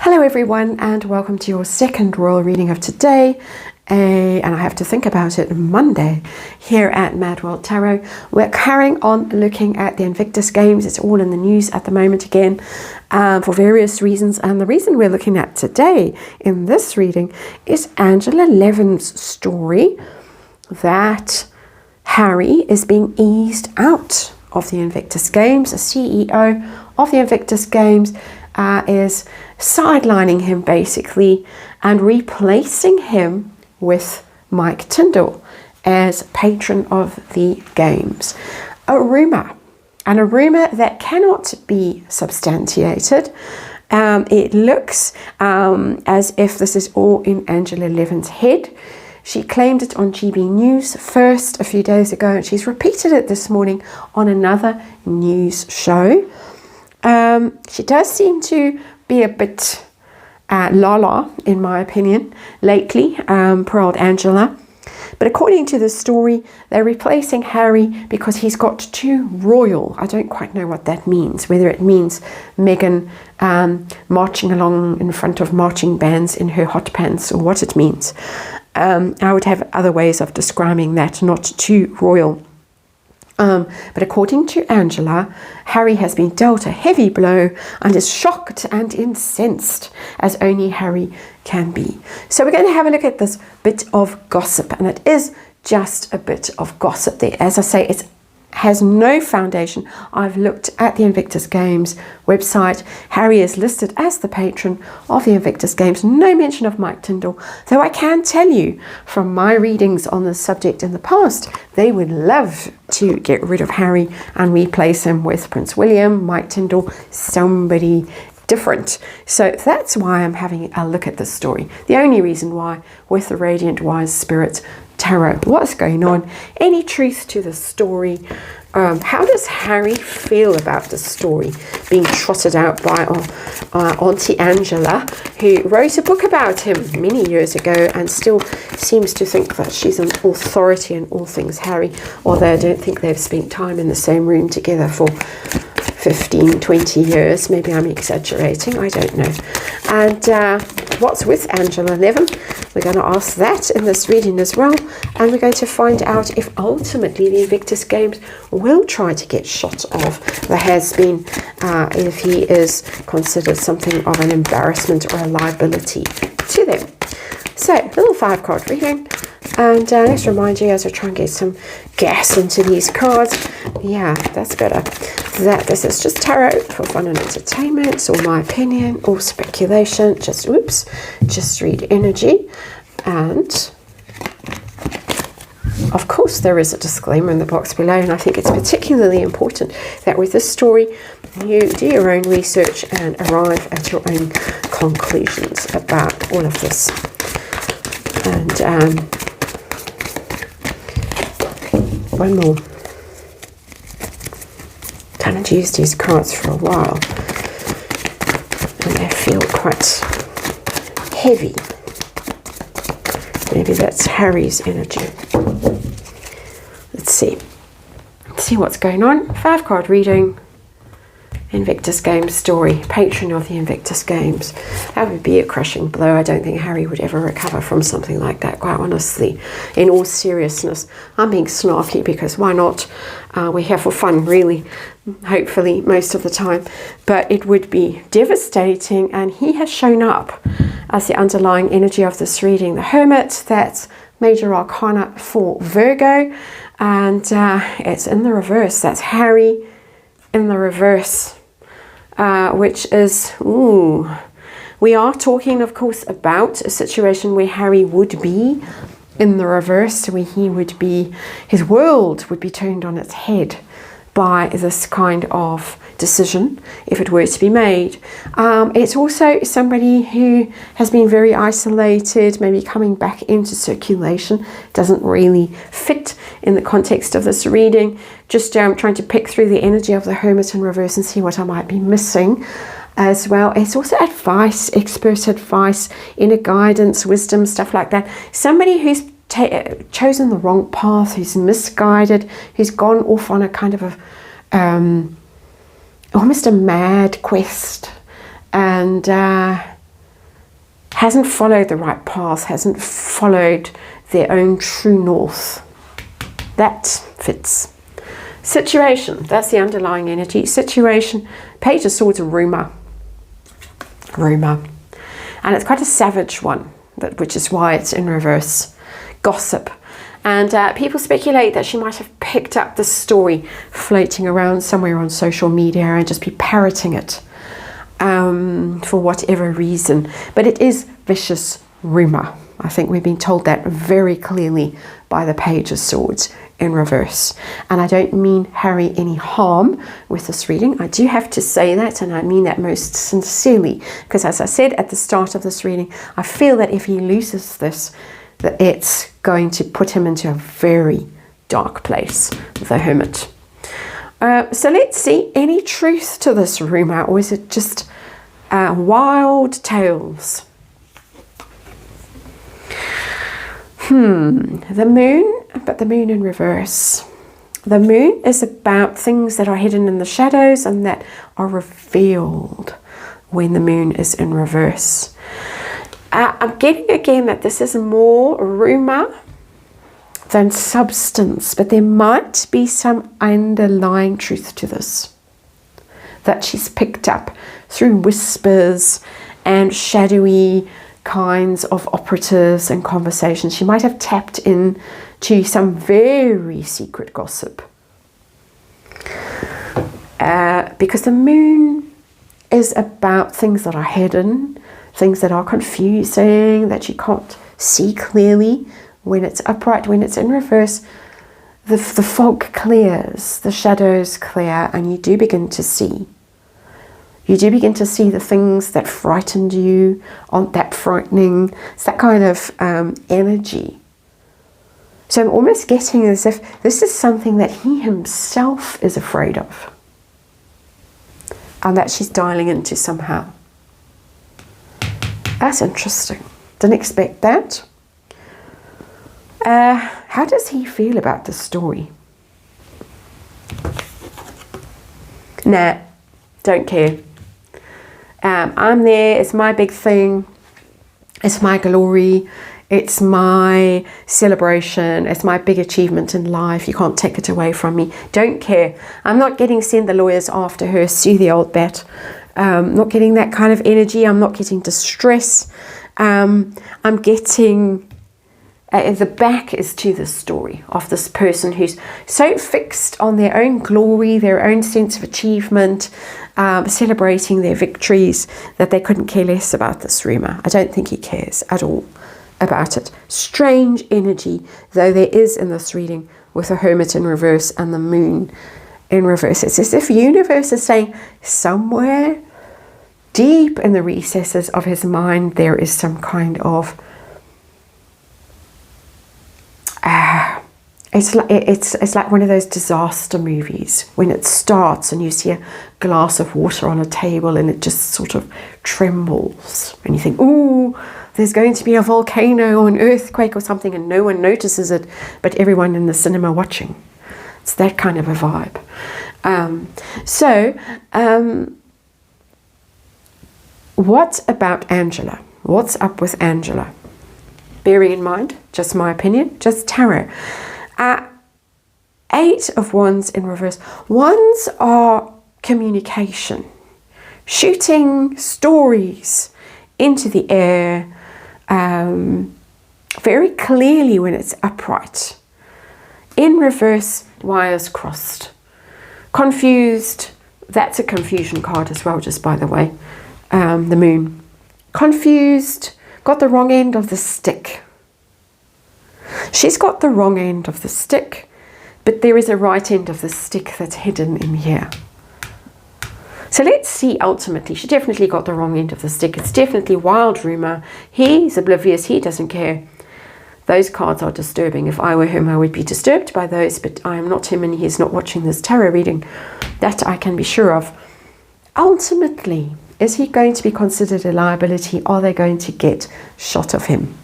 Hello everyone, and welcome to your second royal reading of today, and I have to think about it, Monday, here at MadWorldTarot. We're carrying on looking at the Invictus games. It's all in the news at the moment again, for various reasons, and the reason we're looking at today in this reading is Angela Levin's story that Harry is being eased out of the Invictus games. The CEO of the Invictus games is sidelining him basically and replacing him with Mike Tyndall as patron of the games. A rumor that cannot be substantiated. It looks as if this is all in Angela Levin's head. She claimed it on GB News first a few days ago, and she's repeated it this morning on another news show. She does seem to be a bit la-la, in my opinion, lately, poor old Angela. But according to the story, they're replacing Harry because he's got too royal. I don't quite know what that means, whether it means Meghan marching along in front of marching bands in her hot pants, or what it means. I would have other ways of describing that, not too royal. But according to Angela, Harry has been dealt a heavy blow and is shocked and incensed, as only Harry can be. So we're going to have a look at this bit of gossip, and it is just a bit of gossip there. As I say, it has no foundation. I've looked at the Invictus Games website. Harry is listed as the patron of the Invictus Games. No mention of Mike Tyndall, though I can tell you from my readings on this subject in the past, they would love to get rid of Harry and replace him with Prince William, Mike Tyndall, somebody different. So that's why I'm having a look at this story. The only reason why, with the Radiant Wise Spirit Tarot, what's going on? Any truth to the story? How does Harry feel about the story being trotted out by Auntie Angela, who wrote a book about him many years ago and still seems to think that she's an authority in all things Harry, although I don't think they've spent time in the same room together for 15, 20 years. Maybe I'm exaggerating, I don't know. And what's with Angela Levin? We're going to ask that in this reading as well, and we're going to find out if ultimately the Invictus Games will try to get shot of the has-been, if he is considered something of an embarrassment or a liability to them. So, little 5-card reading, and let's remind you as I try and get some gas into these cards. Yeah, that's better. That this is just tarot for fun and entertainment, or my opinion, or speculation. Just read energy. And of course there is a disclaimer in the box below, and I think it's particularly important that with this story you do your own research and arrive at your own conclusions about all of this. And one more. I haven't used these cards for a while, and they feel quite heavy. Maybe that's Harry's energy. Let's see what's going on. 5-card reading. Invictus Games story. Patron of the Invictus Games. That would be a crushing blow. I don't think Harry would ever recover from something like that, quite honestly. In all seriousness, I'm being snarky because why not? We're here for fun, really, hopefully, most of the time. But it would be devastating, and he has shown up as the underlying energy of this reading. The Hermit, that's Major Arcana for Virgo, and it's in the reverse. That's Harry in the reverse, which is, we are talking, of course, about a situation where Harry would be in the reverse, where he would be, his world would be turned on its head by this kind of decision, if it were to be made. It's also somebody who has been very isolated, maybe coming back into circulation. Doesn't really fit in the context of this reading. Just trying to pick through the energy of the Hermit in reverse and see what I might be missing as well. It's also advice, expert advice, inner guidance, wisdom, stuff like that. Somebody who's chosen the wrong path, who's misguided, who's gone off on a kind of a almost a mad quest, and hasn't followed the right path, hasn't followed their own true north. That fits. Situation, that's the underlying energy. Situation, Page of Swords, rumour. Rumour. And it's quite a savage one, which is why it's in reverse. Gossip. And people speculate that she might have picked up the story floating around somewhere on social media and just be parroting it for whatever reason. But it is vicious rumour. I think we've been told that very clearly by the Page of Swords in reverse. And I don't mean Harry any harm with this reading. I do have to say that, and I mean that most sincerely, because as I said at the start of this reading, I feel that if he loses this, that it's going to put him into a very dark place, the Hermit. So let's see, any truth to this rumour, or is it just wild tales? The moon, but the moon in reverse. The moon is about things that are hidden in the shadows and that are revealed when the moon is in reverse. I'm getting again that this is more rumour than substance, but there might be some underlying truth to this that she's picked up through whispers and shadowy kinds of operatives and conversations. She might have tapped in to some very secret gossip. Because the moon is about things that are hidden, things that are confusing, that you can't see clearly when it's upright. When it's in reverse, the fog clears, the shadows clear, and you do begin to see. You do begin to see the things that frightened you aren't that frightening. It's that kind of energy. So I'm almost getting as if this is something that he himself is afraid of, and that she's dialing into somehow. That's interesting. Didn't expect that. How does he feel about the story? Nah, don't care. I'm there, it's my big thing, it's my glory, it's my celebration, it's my big achievement in life. You can't take it away from me. Don't care. I'm not getting send the lawyers after her, sue the old bat. Not getting that kind of energy. I'm not getting distress. I'm getting the back is to the story of this person who's so fixed on their own glory, their own sense of achievement, celebrating their victories, that they couldn't care less about this rumour. I don't think he cares at all about it. Strange energy, though, there is in this reading with the Hermit in reverse and the moon in reverse. It's as if universe is saying somewhere deep in the recesses of his mind there is some kind of it's like one of those disaster movies when it starts and you see a glass of water on a table and it just sort of trembles and you think, ooh, there's going to be a volcano or an earthquake or something, and no one notices it but everyone in the cinema watching. It's that kind of a vibe. What about Angela? What's up with Angela? Bearing in mind, just my opinion, just tarot. 8 of Wands in reverse. Wands are communication, shooting stories into the air very clearly when it's upright. In reverse, wires crossed. Confused, that's a confusion card as well, just by the way. The moon. Confused, got the wrong end of the stick. She's got the wrong end of the stick, but there is a right end of the stick that's hidden in here. So let's see, ultimately, she definitely got the wrong end of the stick. It's definitely wild rumour. He's oblivious, he doesn't care. Those cards are disturbing. If I were him, I would be disturbed by those, but I am not him and he is not watching this tarot reading. That I can be sure of. Ultimately, is he going to be considered a liability? Are they going to get shot of him?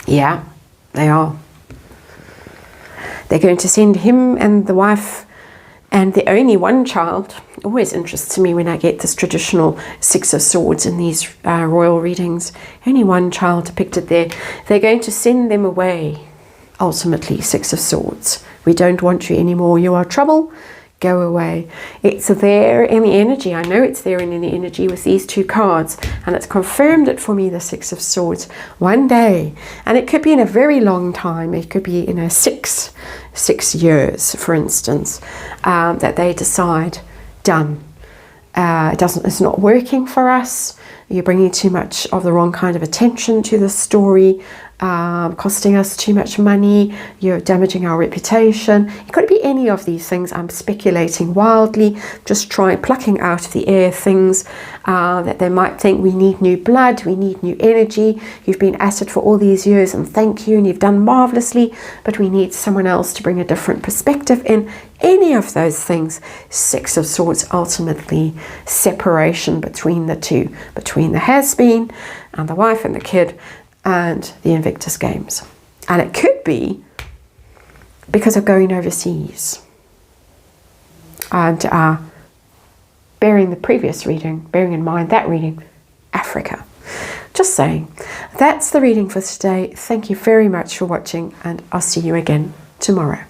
Yeah, they are. They're going to send him and the wife And the only one child, always interests me when I get this traditional Six of Swords in these royal readings, only one child depicted there. They're going to send them away, ultimately, Six of Swords. We don't want you anymore. You are trouble. Go away. It's there in the energy. I know it's there in the energy with these two cards, and it's confirmed it for me, the Six of Swords. One day, and it could be in a very long time. It could be in a six years, for instance, that they decide, done. It's not working for us. You're bringing too much of the wrong kind of attention to the story, costing us too much money, you're damaging our reputation. It could be any of these things. I'm speculating wildly, just plucking out of the air things that they might think. We need new blood, we need new energy. You've been at it for all these years, and thank you, and you've done marvelously, but we need someone else to bring a different perspective in. Any of those things. Six of Swords, ultimately separation between the two, between the has-been and the wife and the kid and the Invictus games. And it could be because of going overseas. And bearing the previous reading, bearing in mind that reading, Africa. Just saying. That's the reading for today. Thank you very much for watching, and I'll see you again tomorrow.